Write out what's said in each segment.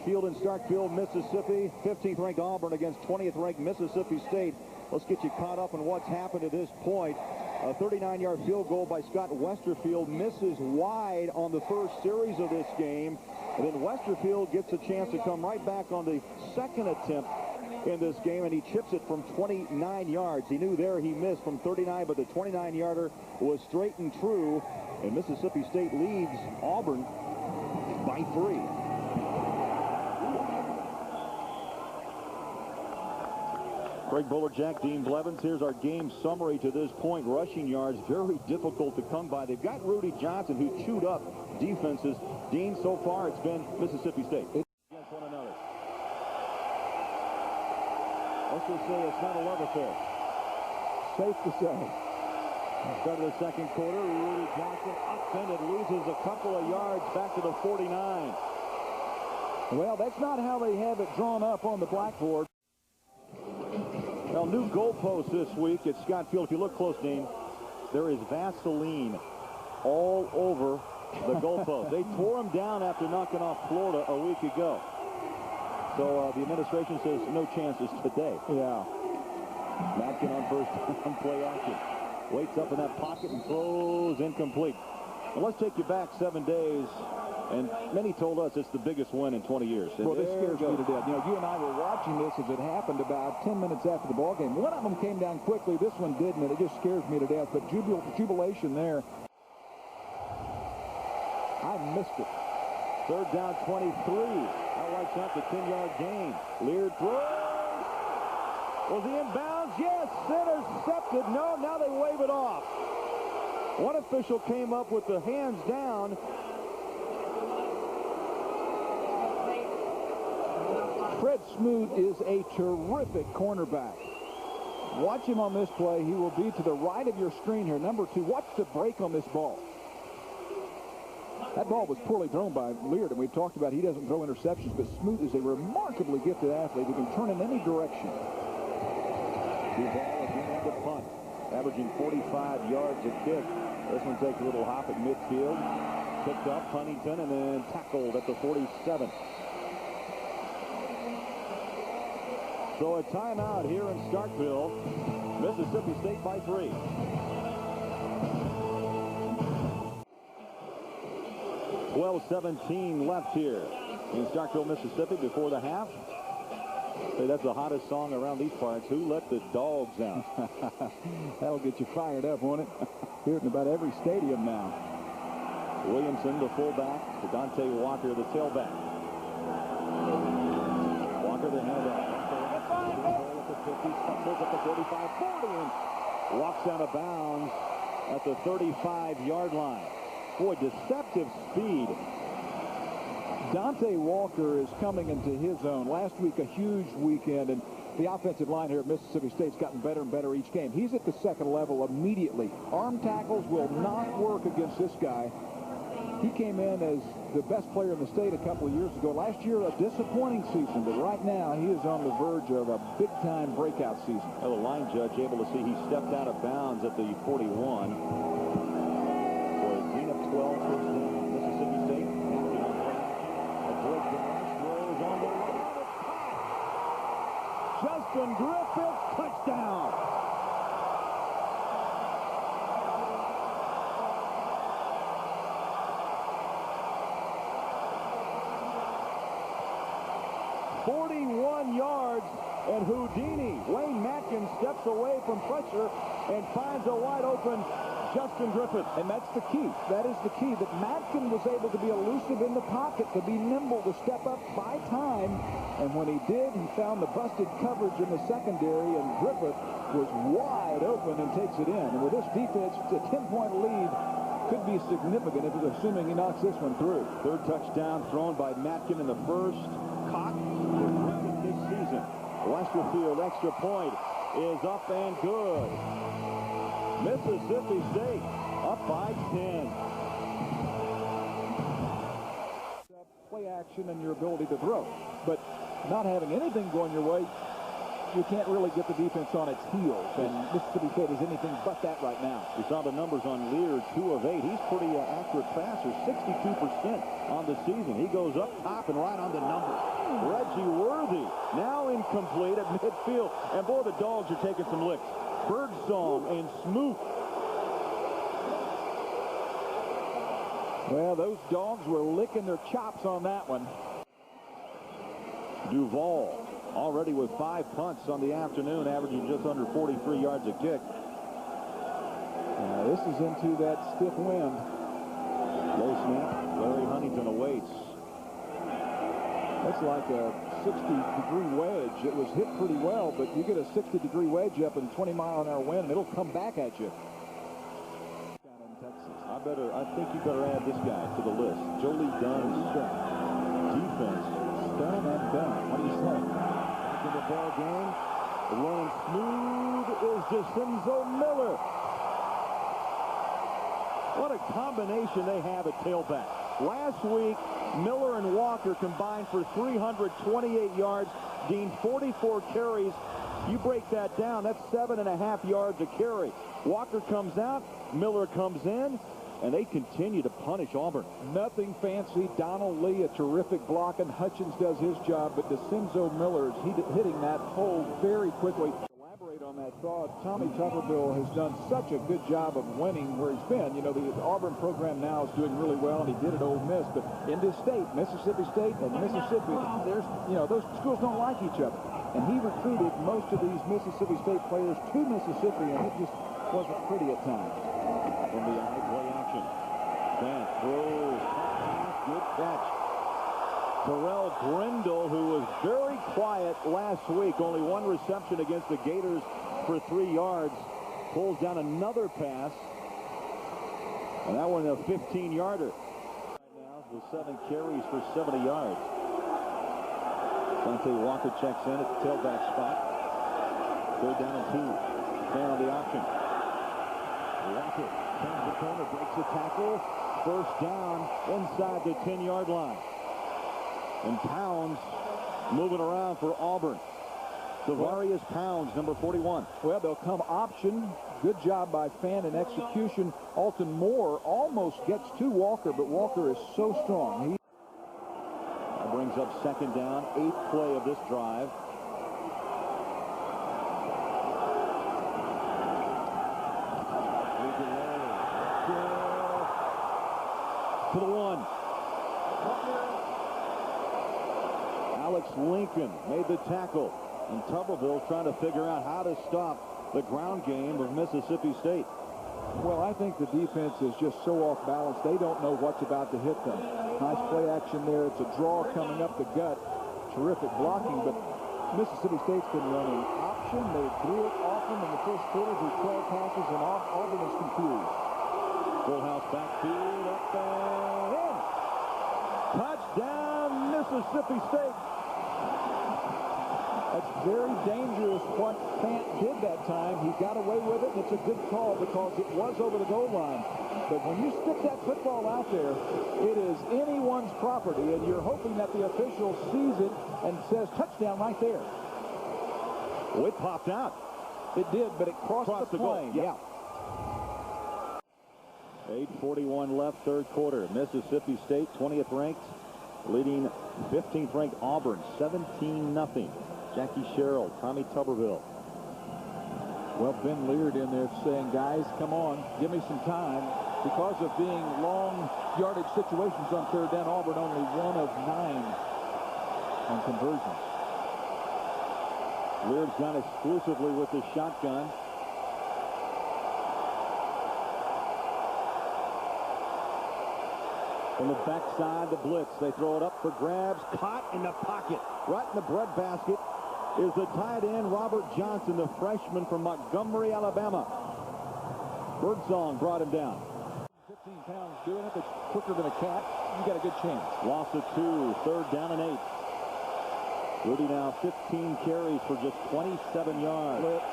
Field in Starkville, Mississippi. 15th ranked Auburn against 20th ranked Mississippi State. Let's get you caught up on what's happened at this point. A 39-yard field goal by Scott Westerfield misses wide on the first series of this game. And then Westerfield gets a chance to come right back on the second attempt in this game, and he chips it from 29 yards. He knew there he missed from 39, but the 29-yarder was straight and true. And Mississippi State leads Auburn by 3. Craig Buller, Jack Dean Blevins. Here's our game summary to this point. Rushing yards, very difficult to come by. They've got Rudy Johnson, who chewed up defenses. Dean, so far, it's been Mississippi State against one another. Let's just say it's not a love affair. Safe to say. Start of the second quarter, Rudy Johnson upended, loses a couple of yards back to the 49. Well, that's not how they have it drawn up on the blackboard. Well, new goalpost this week at Scott Field. If you look close, Dean, there is Vaseline all over the goalpost. They tore them down after knocking off Florida a week ago. So the administration says no chances today. Yeah. Matkin on first down play action. Waits up in that pocket and throws incomplete. Well, let's take you back 7 days. And many told us it's the biggest win in 20 years. And well, this scares me to death. You know, you and I were watching this as it happened about 10 minutes after the ball game. One of them came down quickly. This one didn't, and it just scares me to death. But jubilation there. I missed it. Third down, 23. Outright shot, the 10-yard gain. Lear throws. Was he in bounds? Yes. Intercepted. No, now they wave it off. One official came up with the hands down. Fred Smoot is a terrific cornerback. Watch him on this play. He will be to the right of your screen here. Number 2, watch the break on this ball. That ball was poorly thrown by Leard, and we've talked about he doesn't throw interceptions, but Smoot is a remarkably gifted athlete who can turn in any direction. The ball again at the punt, averaging 45 yards a kick. This one takes a little hop at midfield. Picked up Huntington and then tackled at the 47. So a timeout here in Starkville. Mississippi State by 3. Well, 17 left here in Starkville, Mississippi before the half. Hey, that's the hottest song around these parts. Who let the dogs out? That'll get you fired up, won't it? Hear it in about every stadium now. Williamson, the fullback. To Dante Walker, the tailback. Walker, the handoff. At the 50, stumbles at the 45, 40, and walks out of bounds at the 35-yard line. Boy, deceptive speed. Dante Walker is coming into his own. Last week, a huge weekend, and the offensive line here at Mississippi State's gotten better and better each game. He's at the second level immediately. Arm tackles will not work against this guy. He came in as the best player in the state a couple of years ago. Last year, a disappointing season, but right now he is on the verge of a big-time breakout season. Well, the line judge able to see he stepped out of bounds at the 41. For a gain of 12 first down, Mississippi State. A George Gaines throws on the right. Justin Griffith, touchdown. Yards, and Houdini. Wayne Matkin steps away from pressure and finds a wide open Justin Griffith. And that's the key. That is the key, that Matkin was able to be elusive in the pocket, to be nimble, to step up by time. And when he did, he found the busted coverage in the secondary, and Griffith was wide open and takes it in. And with this defense, a 10-point lead could be significant if it's assuming he knocks this one through. Third touchdown thrown by Matkin in the first. Caught this season. Westerfield extra point is up and good. Mississippi State up by 10. Play action and your ability to throw. But not having anything going your way, you can't really get the defense on its heels. And Mississippi State is anything but that right now. We saw the numbers on Lear, 2 of 8. He's pretty accurate. accurate passer, 62% on the season. He goes up top and right on the numbers. Reggie Worthy now incomplete at midfield. And boy, the Dogs are taking some licks. Birdsong and Smoot. Well, those Dogs were licking their chops on that one. Duval already with 5 punts on the afternoon, averaging just under 43 yards a kick. This is into that stiff wind. Low snap. Larry Huntington awaits. That's like a 60-degree wedge. It was hit pretty well, but you get a 60-degree wedge up in 20-mile-an-hour wind, and it'll come back at you. Down in Texas. I think you better add this guy to the list. Jolie Dunn's defense. Done and done. What do you say? Back in the ball game. Running smooth is DeCenzo Miller. What a combination they have at tailback. Last week, Miller and Walker combined for 328 yards, Dean 44 carries. You break that down, that's 7.5 yards a carry. Walker comes out, Miller comes in, and they continue to punish Auburn. Nothing fancy. Donald Lee, a terrific block, and Hutchins does his job, but DeCenzo Miller is hitting that hole very quickly. Elaborate on that thought. Tommy Tuberville has done such a good job of winning where he's been. You know, the Auburn program now is doing really well, and he did at Ole Miss, but in this state, Mississippi State and Mississippi, there's, you know, those schools don't like each other. And he recruited most of these Mississippi State players to Mississippi, and it just wasn't pretty at times. From the eye play action. Van throws. Good catch. Terrell Brindle, who was very quiet last week, only 1 reception against the Gators for 3 yards, pulls down another pass. And that one a 15-yarder. Right now with 7 carries for 70 yards. Dante Walker checks in at the tailback spot. 3rd down and 2. Fan on the option. Walker turns the corner, breaks the tackle. 1st down inside the 10-yard line. And Pounds moving around for Auburn. Devarius Pounds, number 41. Well, they'll come option. Good job by Fan and execution. Alton Moore almost gets to Walker, but Walker is so strong. That brings up 2nd down, 8th play of this drive. To the 1. Alex Lincoln made the tackle, and Tuberville trying to figure out how to stop the ground game of Mississippi State. Well, I think the defense is just so off balance. They don't know what's about to hit them. Nice play action there. It's a draw coming up the gut. Terrific blocking, but Mississippi State's been running option. They threw it often in the first quarter through 12 passes, and Auburn is confused. Full house backfield, up and in. Touchdown, Mississippi State. That's very dangerous what Fant did that time. He got away with it, and it's a good call because it was over the goal line. But when you stick that football out there, it is anyone's property, and you're hoping that the official sees it and says touchdown right there. Oh, it popped out. It did, but it crossed the plane. Yeah. 8:41 left, 3rd quarter. Mississippi State, 20th ranked, leading 15th ranked Auburn, 17-0. Jackie Sherrill, Tommy Tuberville. Well, Ben Leard in there saying, guys, come on, give me some time. Because of being long yardage situations on 3rd down, Auburn only 1 of 9 on conversions. Leard's gone exclusively with the shotgun. From the backside, the blitz. They throw it up for grabs. Caught in the pocket. Right in the breadbasket is the tight end, Robert Johnson, the freshman from Montgomery, Alabama. Birdsong brought him down. 15 pounds doing it. It's quicker than a cat. You got a good chance. Loss of 2. 3rd down and 8. Rudy now 15 carries for just 27 yards. Blitz.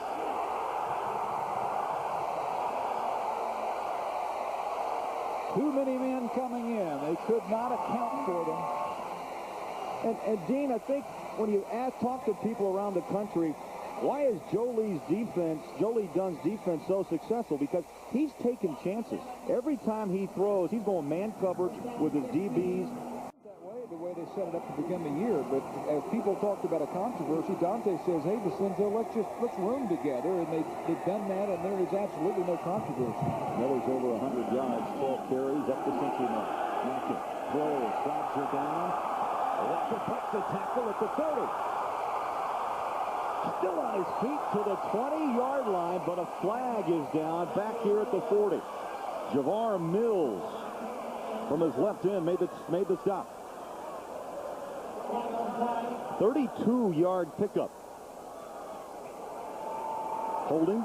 Too many men coming in. They could not account for them. And Dean, I think when you talk to people around the country, Why is Joe Lee Dunn's defense so successful? Because he's taking chances. Every time he throws, he's going man coverage with his DBs. The way they set it up to begin the year, but as people talked about a controversy, Dante says, hey, Vincenzo, let's room together, and they've done that, and there is absolutely no controversy. Miller's over 100 yards, 12 carries, up the century mark. Mackin throws, flags her down. Walker puts the tackle at the 30. Still on his feet to the 20-yard line, but a flag is down back here at the 40. Javar Mills from his left end made the stop. 32-yard pickup. Holding.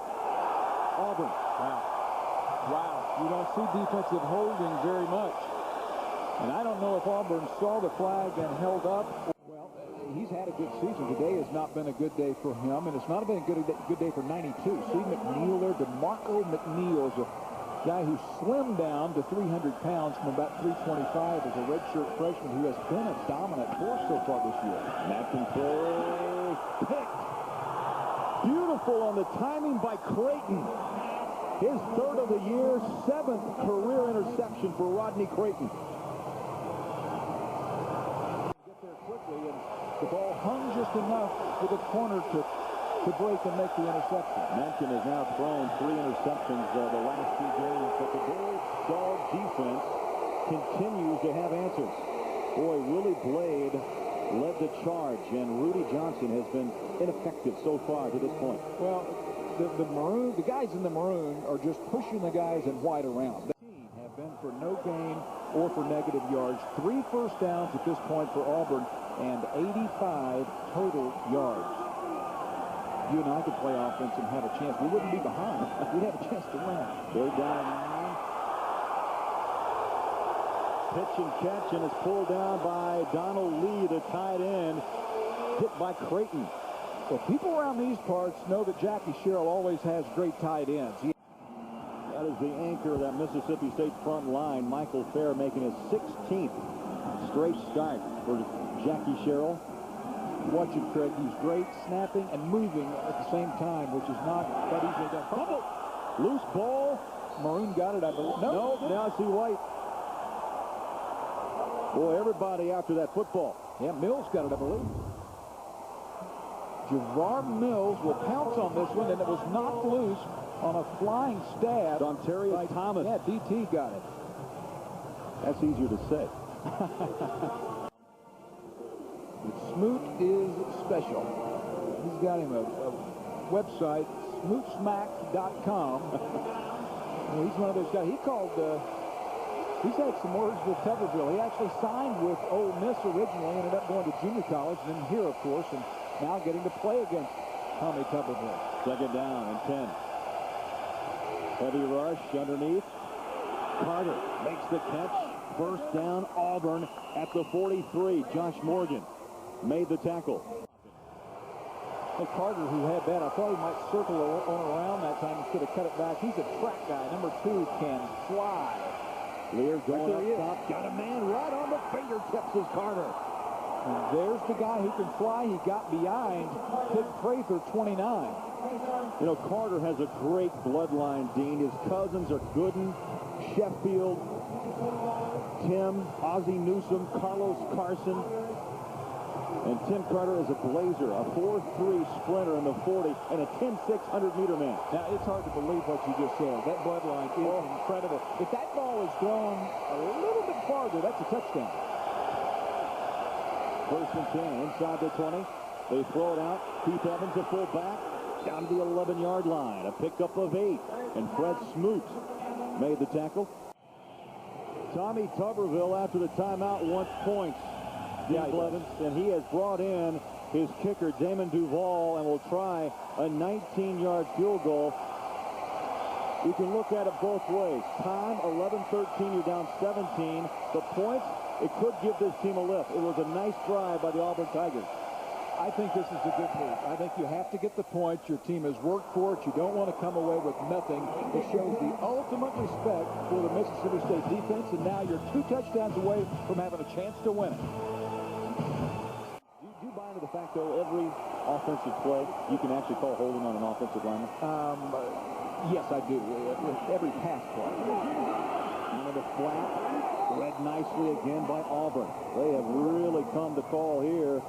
Auburn. Wow. You don't see defensive holding very much. And I don't know if Auburn saw the flag and held up. Well, he's had a good season. Today has not been a good day for him, and it's not been a good day for 92. See McNeil there? DeMarco McNeil is a guy who slimmed down to 300 pounds from about 325 as a redshirt freshman who has been a dominant force so far this year. Mackin throws. Picked. Beautiful on the timing by Creighton. His third of the year, 7th career interception for Rodney Creighton. Get there quickly, and the ball hung just enough for the corner to break and make the interception. Mackin has now thrown 3 interceptions the last 2 games, but the Bulldog defense continues to have answers. Boy, Willie Blade led the charge, and Rudy Johnson has been ineffective so far to this point. Well, the guys in the maroon are just pushing the guys in white around. The team have been for no gain or for negative yards. 3 first downs at this point for Auburn, and 85 total yards. You and I could play offense and have a chance. We wouldn't be behind. We'd have a chance to win. Third down. Pitch and catch, and it's pulled down by Donald Lee, the tight end, hit by Creighton. Well, people around these parts know that Jackie Sherrill always has great tight ends. That is the anchor of that Mississippi State front line. Michael Fair making his 16th straight start for Jackie Sherrill. Watch him, Craig. He's great snapping and moving at the same time, which is not that easily done. Fumble. Loose ball. Maroon got it, I believe. No, now I see White. Boy, everybody after that football. Yeah, Mills got it, I believe. Javar Mills will pounce on this one, and it was knocked loose on a flying stab. Dontaria Thomas. Yeah, DT got it. That's easier to say. Smoot is special. He's got him a website, smootsmack.com. He's one of those guys. He's had some words with Tuberville. He actually signed with Ole Miss originally, ended up going to junior college, and then here, of course, and now getting to play against Tommy Tuberville. Second down and 10. Heavy rush underneath. Carter makes the catch. First down, Auburn at the 43. Josh Morgan made the tackle. Well, Carter, who had that, I thought he might circle on around that time instead of cut it back. He's a track guy. Number 2 can fly. Lear going up top. Got a man right on the fingertips is Carter. And there's the guy who can fly. He got behind Kid Prather, 29. You know, Carter has a great bloodline, Dean. His cousins are Gooden, Sheffield, Tim, Ozzie Newsome, Carlos Carson. And Tim Carter is a blazer, a 4.3 sprinter in the 40, and a 10.6 100-meter man. Now, it's hard to believe what you just said. That bloodline is incredible. If that ball is thrown a little bit farther, that's a touchdown. First and 10, inside the 20. They throw it out. Keith Evans, a full back, down to the 11-yard line. A pickup of 8, and Fred Smoot made the tackle. Tommy Tuberville, after the timeout, wants points. Evans, and he has brought in his kicker, Damon Duval, and will try a 19-yard field goal. You can look at it both ways. Time, 11-13, you're down 17. The points, it could give this team a lift. It was a nice drive by the Auburn Tigers. I think this is a good move. I think you have to get the points. Your team has worked for it. You don't want to come away with nothing. It shows the ultimate respect for the Mississippi State defense, and now you're 2 touchdowns away from having a chance to win it. You buy into the fact, though, every offensive play, you can actually call holding on an offensive lineman? Yes, I do. Every pass play. Into the flat. Read nicely again by Auburn. They have really come to call here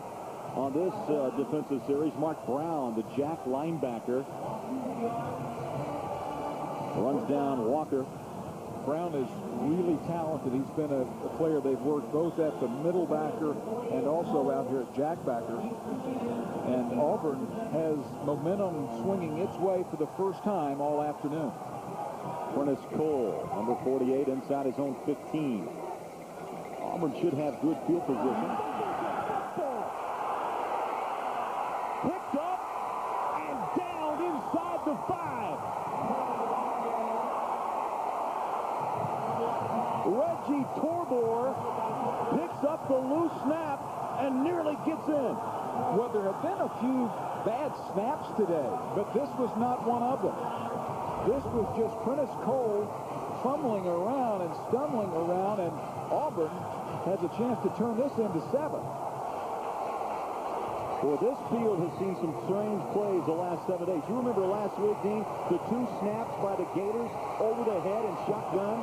on this defensive series. Mark Brown, the jack linebacker, runs down Walker. Brown is really talented. He's been a player they've worked both at the middle backer and also out here at jack backer. And Auburn has momentum swinging its way for the first time all afternoon. Prentice Cole, number 48, inside his own 15. Auburn should have good field position. Picked up and down inside the 5. Reggie Torbor picks up the loose snap and nearly gets in. Well, there have been a few bad snaps today, but this was not one of them. This was just Prentice Cole fumbling around and stumbling around, and Auburn has a chance to turn this into 7. Well, this field has seen some strange plays the last 7 days. You remember last week, Dean, the 2 snaps by the Gators over the head and shotgun?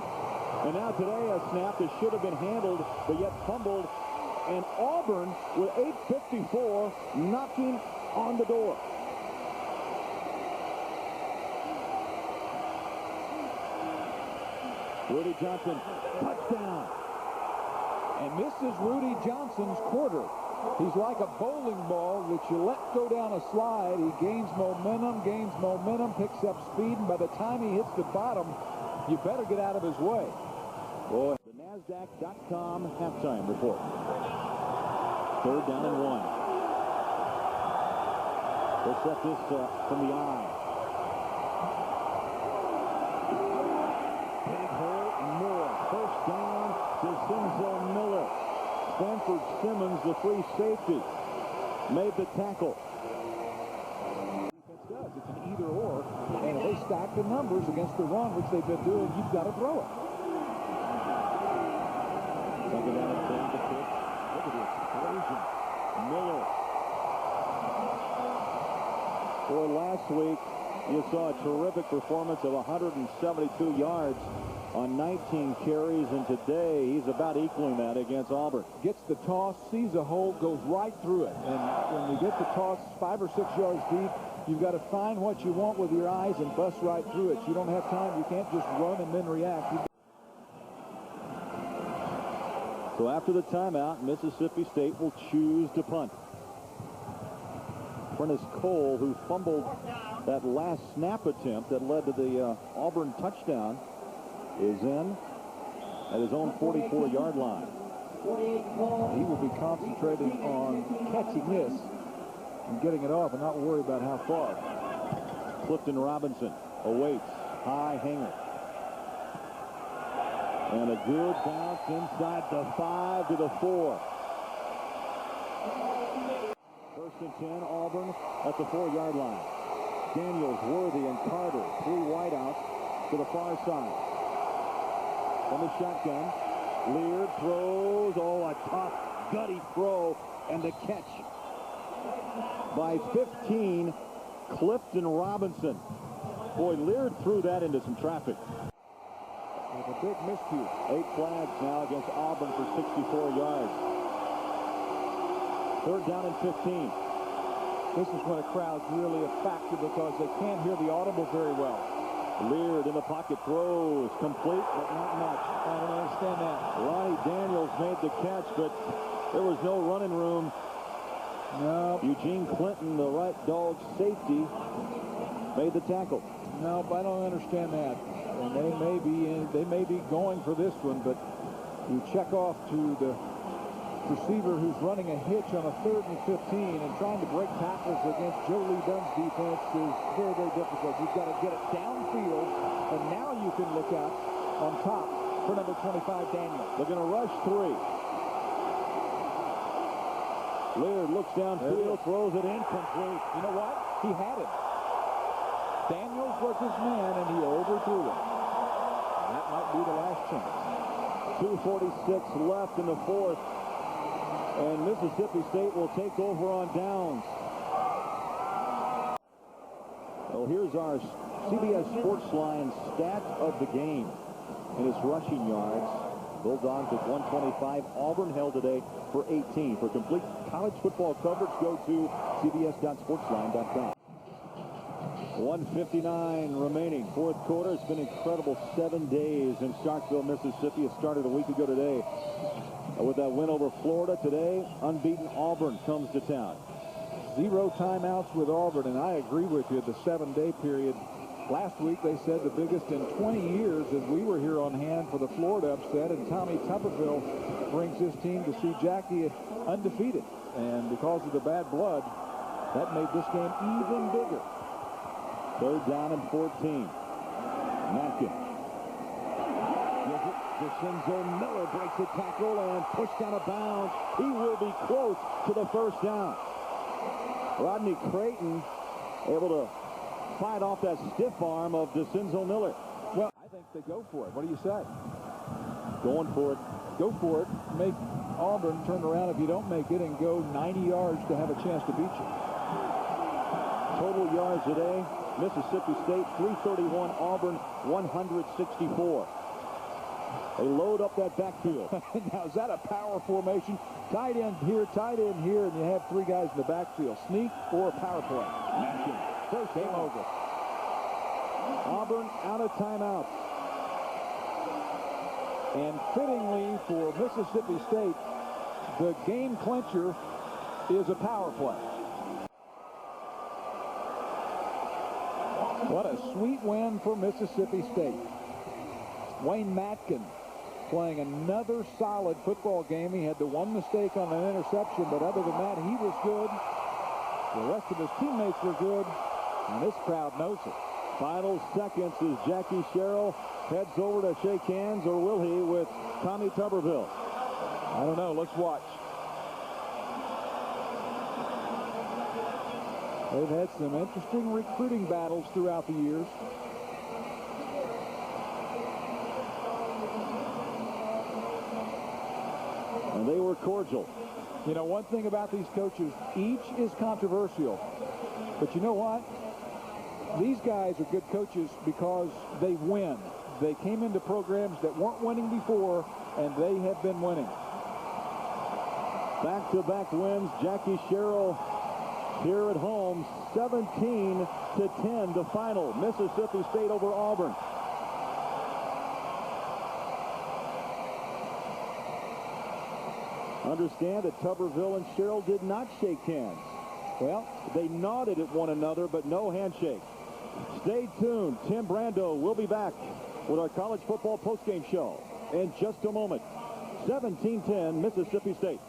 And now today a snap that should have been handled, but yet fumbled. And Auburn, with 8:54, knocking on the door. Rudy Johnson, touchdown. And this is Rudy Johnson's quarter. He's like a bowling ball that you let go down a slide. He gains momentum, picks up speed, and by the time he hits the bottom, you better get out of his way. Boy, the NASDAQ.com halftime report. 3rd down and 1. They'll set this from the eye. Big hole, Moore. First down to Sinzo Miller. Stanford Simmons, the free safety, made the tackle. Defense does. It's an either or. And if they stack the numbers against the run, which they've been doing, you've got to throw it. Second down and 10 to pitch. Look at the explosion. Miller. Boy, last week you saw a terrific performance of 172 yards on 19 carries, and today he's about equaling that against Auburn. Gets the toss, sees a hole, goes right through it. And when you get the toss 5 or 6 yards deep, you've got to find what you want with your eyes and bust right through it. You don't have time. You can't just run and then react. So after the timeout, Mississippi State will choose to punt. Prentice Cole, who fumbled that last snap attempt that led to the Auburn touchdown, is in at his own 44-yard line. He will be concentrating on catching this and getting it off and not worry about how far. Clifton Robinson awaits. High hanger. And a good bounce inside the 5 to the 4. 1st and 10, Auburn at the 4-yard line. Daniels, Worthy, and Carter, 3 wideouts to the far side. From the shotgun, Leard throws. Oh, a tough, gutty throw, and the catch by 15, Clifton Robinson. Boy, Leard threw that into some traffic. With a big miscue. 8 flags now against Auburn for 64 yards. 3rd down and 15. This is when a crowd's really a factor because they can't hear the audible very well. Leard in the pocket, throws complete, but not much. I don't understand that. Ronnie Daniels made the catch, but there was no running room. No. Eugene Clinton, the right dog safety, made the tackle. No, I don't understand that. And they may be going for this one, but you check off to the receiver who's running a hitch on a 3rd and 15 and trying to break tackles against Joe Lee Dunn's defense is very, very difficult. You've got to get it downfield, and now you can look out on top for number 25, Daniel. They're going to rush 3. Leard looks downfield, throws it incomplete. You know what? He had it. Daniels was his man, and he overthrew it. That might be the last chance. 2:46 left in the 4th. And Mississippi State will take over on downs. Well, here's our CBS Sportsline stat of the game. And it's rushing yards. Bulldogs at 125. Auburn held today for 18. For complete college football coverage, go to cbs.sportsline.com. 1:59 remaining. Fourth quarter. It's been incredible 7 days in Starkville, Mississippi. It started a week ago today with that win over Florida. Today, unbeaten Auburn comes to town. 0 timeouts with Auburn, and I agree with you. The 7-day period. Last week, they said the biggest in 20 years as we were here on hand for the Florida upset, and Tommy Tuberville brings his team to see Jackie undefeated. And because of the bad blood, that made this game even bigger. 3rd down and 14. Matkin. DeCenzo Miller breaks the tackle and pushed out of bounds. He will be close to the 1st down. Rodney Creighton able to fight off that stiff arm of DeCenzo Miller. Well, I think they go for it. What do you say? Going for it. Go for it. Make Auburn turn around if you don't make it and go 90 yards to have a chance to beat you. Total yards today, Mississippi State 331, Auburn 164. They load up that backfield. Now, is that a power formation? Tight end here, and you have 3 guys in the backfield. Sneak or a power play. First game over. Auburn out of timeout. And fittingly for Mississippi State, the game clincher is a power play. What a sweet win for Mississippi State. Wayne Matkin playing another solid football game. He had the one mistake on an interception, but other than that, he was good. The rest of his teammates were good, and this crowd knows it. Final seconds as Jackie Sherrill heads over to shake hands, or will he, with Tommy Tuberville? I don't know. Let's watch. They've had some interesting recruiting battles throughout the years. And they were cordial. You know, one thing about these coaches, each is controversial. But you know what? These guys are good coaches because they win. They came into programs that weren't winning before, and they have been winning. Back-to-back wins. Jackie Sherrill here at home, 17-10 the final. Mississippi State over Auburn. Understand that Tuberville and Sherrill did not shake hands. Well, they nodded at one another, but no handshake. Stay tuned. Tim Brando will be back with our college football postgame show in just a moment. 17-10 Mississippi State.